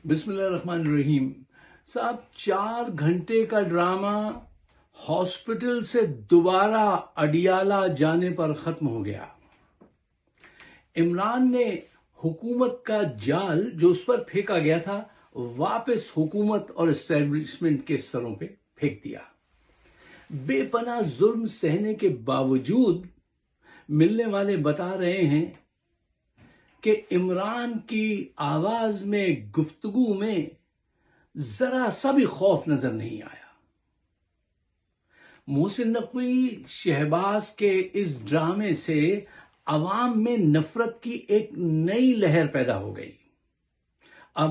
بسم اللہ الرحمن الرحیم. صاحب 4 گھنٹے کا ڈرامہ ہاسپٹل سے دوبارہ اڈیالہ جانے پر ختم ہو گیا. عمران نے حکومت کا جال جو اس پر پھینکا گیا تھا واپس حکومت اور اسٹیبلشمنٹ کے سروں پہ پھینک دیا. بے پناہ ظلم سہنے کے باوجود ملنے والے بتا رہے ہیں کہ عمران کی آواز میں، گفتگو میں ذرا سا بھی خوف نظر نہیں آیا. محسن نقوی شہباز کے اس ڈرامے سے عوام میں نفرت کی ایک نئی لہر پیدا ہو گئی. اب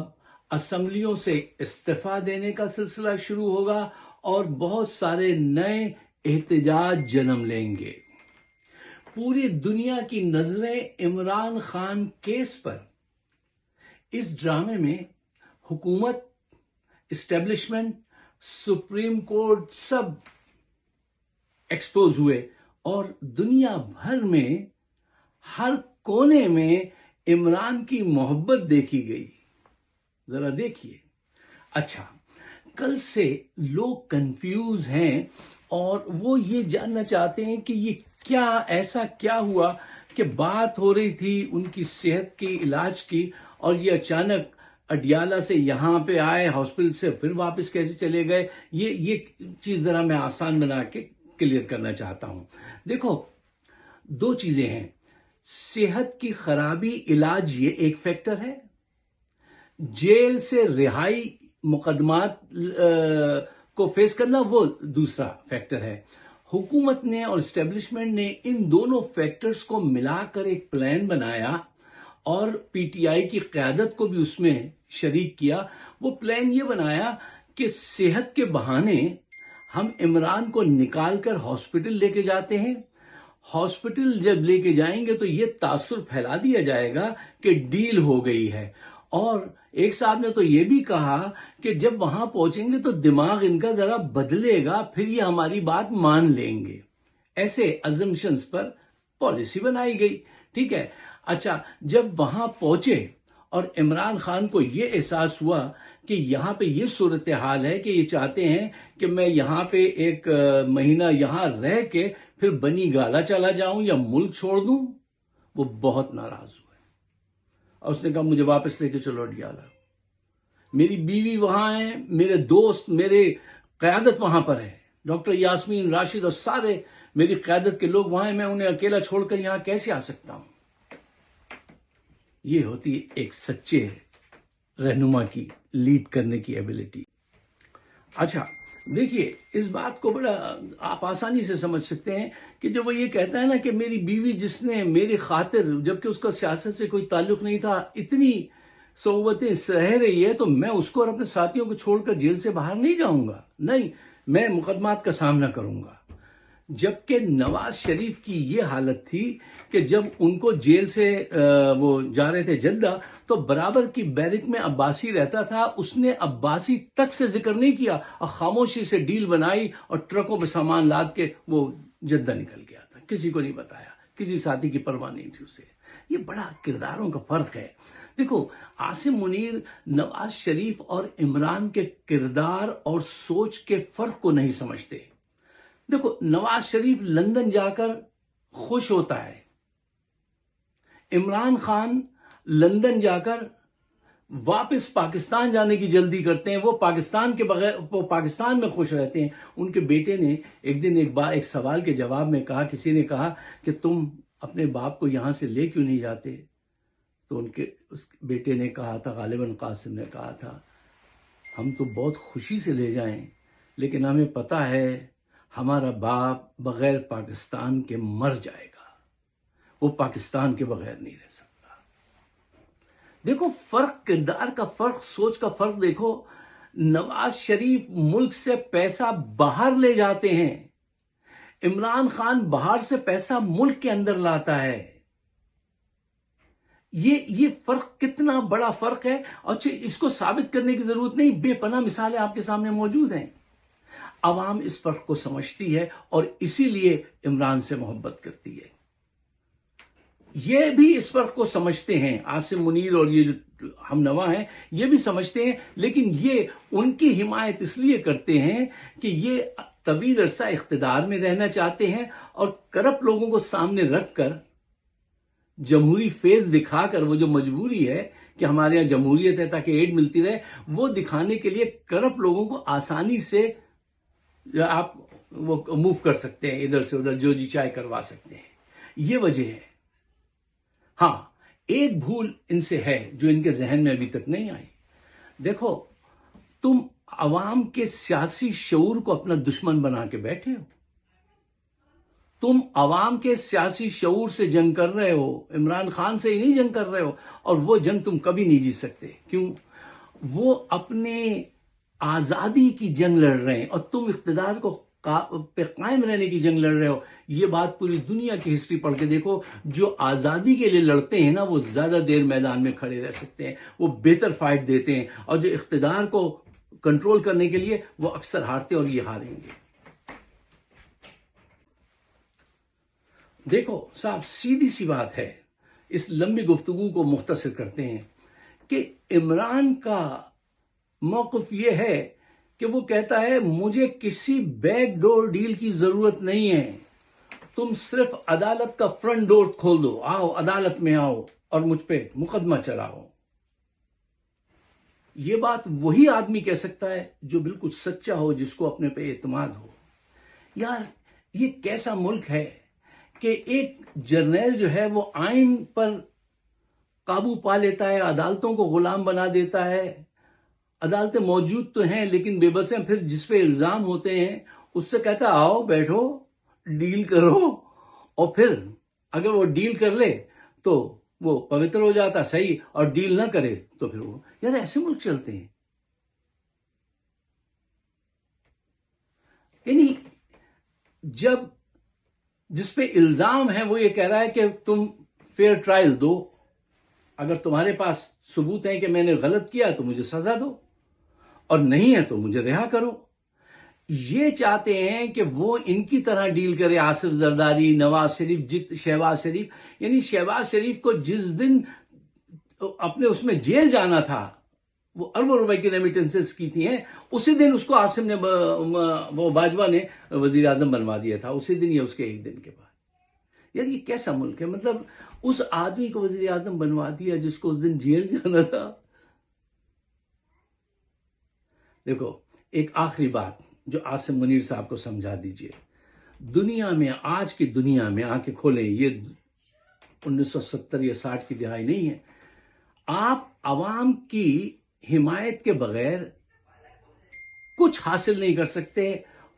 اسمبلیوں سے استعفیٰ دینے کا سلسلہ شروع ہوگا اور بہت سارے نئے احتجاج جنم لیں گے. پوری دنیا کی نظریں عمران خان کیس پر. اس ڈرامے میں حکومت، اسٹیبلشمنٹ، سپریم کورٹ سب ایکسپوز ہوئے اور دنیا بھر میں ہر کونے میں عمران کی محبت دیکھی گئی. ذرا دیکھیے. اچھا، کل سے لوگ کنفیوز ہیں اور وہ یہ جاننا چاہتے ہیں کہ یہ ایسا کیا ہوا کہ بات ہو رہی تھی ان کی صحت کی، علاج کی، اور یہ اچانک اڈیالہ سے یہاں پہ آئے، ہاسپٹل سے پھر واپس کیسے چلے گئے. یہ چیز ذرا میں آسان بنا کے کلیئر کرنا چاہتا ہوں. دیکھو، 2 چیزیں ہیں. صحت کی خرابی، علاج، یہ ایک فیکٹر ہے. جیل سے رہائی، مقدمات کو فیس کرنا، وہ دوسرا فیکٹر ہے. حکومت نے اور اسٹیبلشمنٹ نے ان دونوں فیکٹرز کو ملا کر ایک پلان بنایا اور پی ٹی آئی کی قیادت کو بھی اس میں شریک کیا. وہ پلان یہ بنایا کہ صحت کے بہانے ہم عمران کو نکال کر ہاسپٹل لے کے جاتے ہیں. ہاسپٹل جب لے کے جائیں گے تو یہ تاثر پھیلا دیا جائے گا کہ ڈیل ہو گئی ہے. اور ایک صاحب نے تو یہ بھی کہا کہ جب وہاں پہنچیں گے تو دماغ ان کا ذرا بدلے گا، پھر یہ ہماری بات مان لیں گے. ایسے ازمپشنز پر پالیسی بنائی گئی. ٹھیک ہے. اچھا، جب وہاں پہنچے اور عمران خان کو یہ احساس ہوا کہ یہاں پہ یہ صورتحال ہے کہ یہ چاہتے ہیں کہ میں یہاں پہ 1 مہینہ یہاں رہ کے پھر بنی گالا چلا جاؤں یا ملک چھوڑ دوں، وہ بہت ناراض ہوئے اور اس نے کہا مجھے واپس لے کے چلو اڈیالہ. میری بیوی وہاں ہے، میرے دوست، میرے قیادت وہاں پر ہے، ڈاکٹر یاسمین، راشد اور سارے میری قیادت کے لوگ وہاں ہیں. میں انہیں اکیلا چھوڑ کر یہاں کیسے آ سکتا ہوں؟ یہ ہوتی ایک سچے رہنما کی لیڈ کرنے کی ایبلٹی. اچھا دیکھیے، اس بات کو بڑا آپ آسانی سے سمجھ سکتے ہیں کہ جب وہ یہ کہتا ہے نا کہ میری بیوی جس نے میری خاطر، جبکہ اس کا سیاست سے کوئی تعلق نہیں تھا، اتنی صعوبتیں سہ رہی ہے، تو میں اس کو اور اپنے ساتھیوں کو چھوڑ کر جیل سے باہر نہیں جاؤں گا. نہیں، میں مقدمات کا سامنا کروں گا. جبکہ نواز شریف کی یہ حالت تھی کہ جب ان کو جیل سے وہ جا رہے تھے جدہ، تو برابر کی بیرک میں عباسی رہتا تھا. اس نے عباسی تک سے ذکر نہیں کیا اور خاموشی سے ڈیل بنائی اور ٹرکوں پہ سامان لاد کے وہ جدہ نکل گیا تھا. کسی کو نہیں بتایا، کسی ساتھی کی پرواہ نہیں تھی اسے. یہ بڑا کرداروں کا فرق ہے. دیکھو، عاصم منیر نواز شریف اور عمران کے کردار اور سوچ کے فرق کو نہیں سمجھتے. دیکھو، نواز شریف لندن جا کر خوش ہوتا ہے، عمران خان لندن جا کر واپس پاکستان جانے کی جلدی کرتے ہیں. وہ پاکستان کے بغیر، وہ پاکستان میں خوش رہتے ہیں. ان کے بیٹے نے ایک دن ایک سوال کے جواب میں کہا، کسی نے کہا کہ تم اپنے باپ کو یہاں سے لے کیوں نہیں جاتے؟ تو اس بیٹے نے کہا تھا، غالباً قاسم نے کہا تھا، ہم تو بہت خوشی سے لے جائیں، لیکن ہمیں پتہ ہے ہمارا باپ بغیر پاکستان کے مر جائے گا، وہ پاکستان کے بغیر نہیں رہ سکتا. دیکھو فرق، کردار کا فرق، سوچ کا فرق. دیکھو، نواز شریف ملک سے پیسہ باہر لے جاتے ہیں، عمران خان باہر سے پیسہ ملک کے اندر لاتا ہے. یہ فرق کتنا بڑا فرق ہے. اور اس کو ثابت کرنے کی ضرورت نہیں، بے پناہ مثالیں آپ کے سامنے موجود ہیں. عوام اس فرق کو سمجھتی ہے اور اسی لیے عمران سے محبت کرتی ہے. یہ بھی اس فرق کو سمجھتے ہیں، عاصم منیر اور یہ جو ہم نوا ہیں یہ بھی سمجھتے ہیں، لیکن یہ ان کی حمایت اس لیے کرتے ہیں کہ یہ طویل عرصہ اقتدار میں رہنا چاہتے ہیں اور کرپٹ لوگوں کو سامنے رکھ کر جمہوری فیض دکھا کر، وہ جو مجبوری ہے کہ ہمارے یہاں جمہوریت ہے تاکہ ایڈ ملتی رہے، وہ دکھانے کے لیے کرپٹ لوگوں کو آسانی سے آپ وہ موو کر سکتے ہیں، ادھر سے ادھر جو جی چاہے کروا سکتے ہیں، یہ وجہ ہے۔ ہاں، ایک بھول ان سے ہے جو ان کے ذہن میں ابھی تک نہیں آئی۔ دیکھو، تم عوام کے سیاسی شعور کو اپنا دشمن بنا کے بیٹھے ہو، تم عوام کے سیاسی شعور سے جنگ کر رہے ہو، عمران خان سے ہی نہیں جنگ کر رہے ہو، اور وہ جنگ تم کبھی نہیں جیت سکتے۔ کیوں؟ وہ اپنے آزادی کی جنگ لڑ رہے ہیں اور تم اقتدار کو پہ قائم رہنے کی جنگ لڑ رہے ہو۔ یہ بات پوری دنیا کی ہسٹری پڑھ کے دیکھو، جو آزادی کے لیے لڑتے ہیں نا وہ زیادہ دیر میدان میں کھڑے رہ سکتے ہیں، وہ بہتر فائٹ دیتے ہیں، اور جو اقتدار کو کنٹرول کرنے کے لیے وہ اکثر ہارتے اور یہ ہاریں گے۔ دیکھو صاحب، سیدھی سی بات ہے، اس لمبی گفتگو کو مختصر کرتے ہیں کہ عمران کا موقف یہ ہے کہ وہ کہتا ہے مجھے کسی بیک ڈور ڈیل کی ضرورت نہیں ہے، تم صرف عدالت کا فرنٹ ڈور کھول دو، آؤ عدالت میں آؤ اور مجھ پہ مقدمہ چلاؤ۔ یہ بات وہی آدمی کہہ سکتا ہے جو بالکل سچا ہو، جس کو اپنے پہ اعتماد ہو۔ یار، یہ کیسا ملک ہے کہ ایک جرنیل جو ہے وہ آئین پر قابو پا لیتا ہے، عدالتوں کو غلام بنا دیتا ہے۔ عدالتیں موجود تو ہیں لیکن بے بس ہیں، پھر جس پہ الزام ہوتے ہیں اس سے کہتا ہے آؤ بیٹھو ڈیل کرو، اور پھر اگر وہ ڈیل کر لے تو وہ پوتر ہو جاتا، صحیح، اور ڈیل نہ کرے تو پھر وہ، یار ایسے ملک چلتے ہیں۔ یعنی جب جس پہ الزام ہے وہ یہ کہہ رہا ہے کہ تم فیئر ٹرائل دو، اگر تمہارے پاس ثبوت ہے کہ میں نے غلط کیا تو مجھے سزا دو، اور نہیں ہے تو مجھے رہا کرو۔ یہ چاہتے ہیں کہ وہ ان کی طرح ڈیل کرے، آصف زرداری، نواز شریف، شہباز شریف۔ یعنی شہباز شریف کو جس دن اپنے اس میں جیل جانا تھا، وہ اربوں روپے کی ریمیٹنسز کی تھی ہیں، اسی دن اس کو عاصم نے، وہ باجوہ نے وزیر اعظم بنوا دیا تھا، اسی دن یا اس کے ایک دن کے بعد۔ یار یہ کیسا ملک ہے؟ مطلب اس آدمی کو وزیر اعظم بنوا دیا جس کو اس دن جیل جانا تھا۔ دیکھو، ایک آخری بات جو عاصم منیر صاحب کو سمجھا دیجئے، دنیا میں، آج کی دنیا میں آنکھیں کھولیں، یہ 1970 یا 60 کی دہائی نہیں ہے، آپ عوام کی حمایت کے بغیر کچھ حاصل نہیں کر سکتے،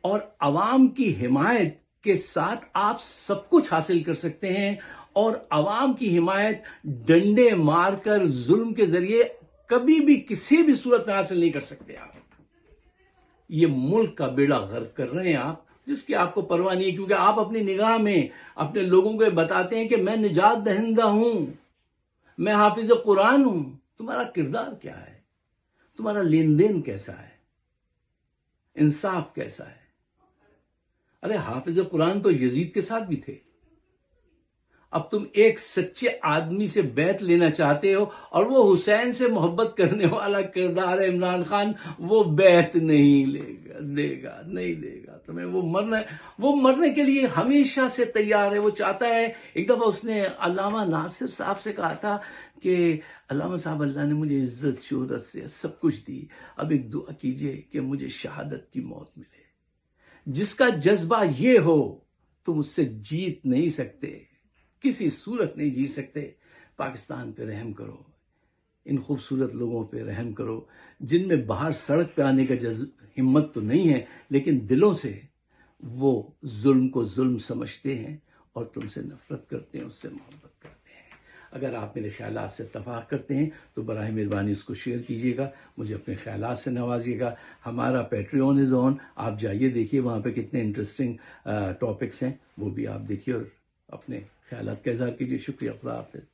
اور عوام کی حمایت کے ساتھ آپ سب کچھ حاصل کر سکتے ہیں، اور عوام کی حمایت ڈنڈے مار کر ظلم کے ذریعے کبھی بھی کسی بھی صورت میں حاصل نہیں کر سکتے آپ۔ یہ ملک کا بیڑا غرق کر رہے ہیں آپ، جس کی آپ کو پرواہ نہیں ہے، کیونکہ آپ اپنی نگاہ میں اپنے لوگوں کو بتاتے ہیں کہ میں نجات دہندہ ہوں، میں حافظ قرآن ہوں۔ تمہارا کردار کیا ہے؟ تمہارا لین دین کیسا ہے؟ انصاف کیسا ہے؟ ارے حافظ قرآن تو یزید کے ساتھ بھی تھے۔ اب تم ایک سچے آدمی سے بیعت لینا چاہتے ہو، اور وہ حسین سے محبت کرنے والا کردار ہے عمران خان، وہ بیعت نہیں دے گا نہیں دے گا تمہیں۔ وہ مرنے کے لیے ہمیشہ سے تیار ہے۔ وہ چاہتا ہے، ایک دفعہ اس نے علامہ ناصر صاحب سے کہا تھا کہ علامہ صاحب، اللہ نے مجھے عزت شہرت سے سب کچھ دی، اب ایک دعا کیجئے کہ مجھے شہادت کی موت ملے۔ جس کا جذبہ یہ ہو تم اس سے جیت نہیں سکتے، کسی صورت نہیں جیت سکتے۔ پاکستان پہ رحم کرو، ان خوبصورت لوگوں پہ رحم کرو جن میں باہر سڑک پہ آنے کا ہمت تو نہیں ہے، لیکن دلوں سے وہ ظلم کو ظلم سمجھتے ہیں اور تم سے نفرت کرتے ہیں، اس سے محبت کرتے ہیں۔ اگر آپ میرے خیالات سے اتفاق کرتے ہیں تو براہ مہربانی اس کو شیئر کیجیے گا، مجھے اپنے خیالات سے نوازیے گا۔ ہمارا پیٹریون از آن، آپ جائیے دیکھیے، وہاں پہ کتنے انٹرسٹنگ ٹاپکس ہیں، وہ بھی آپ دیکھیے اور اپنے خیالات کا اظہار کیجیے۔ شکریہ، خدا حافظ۔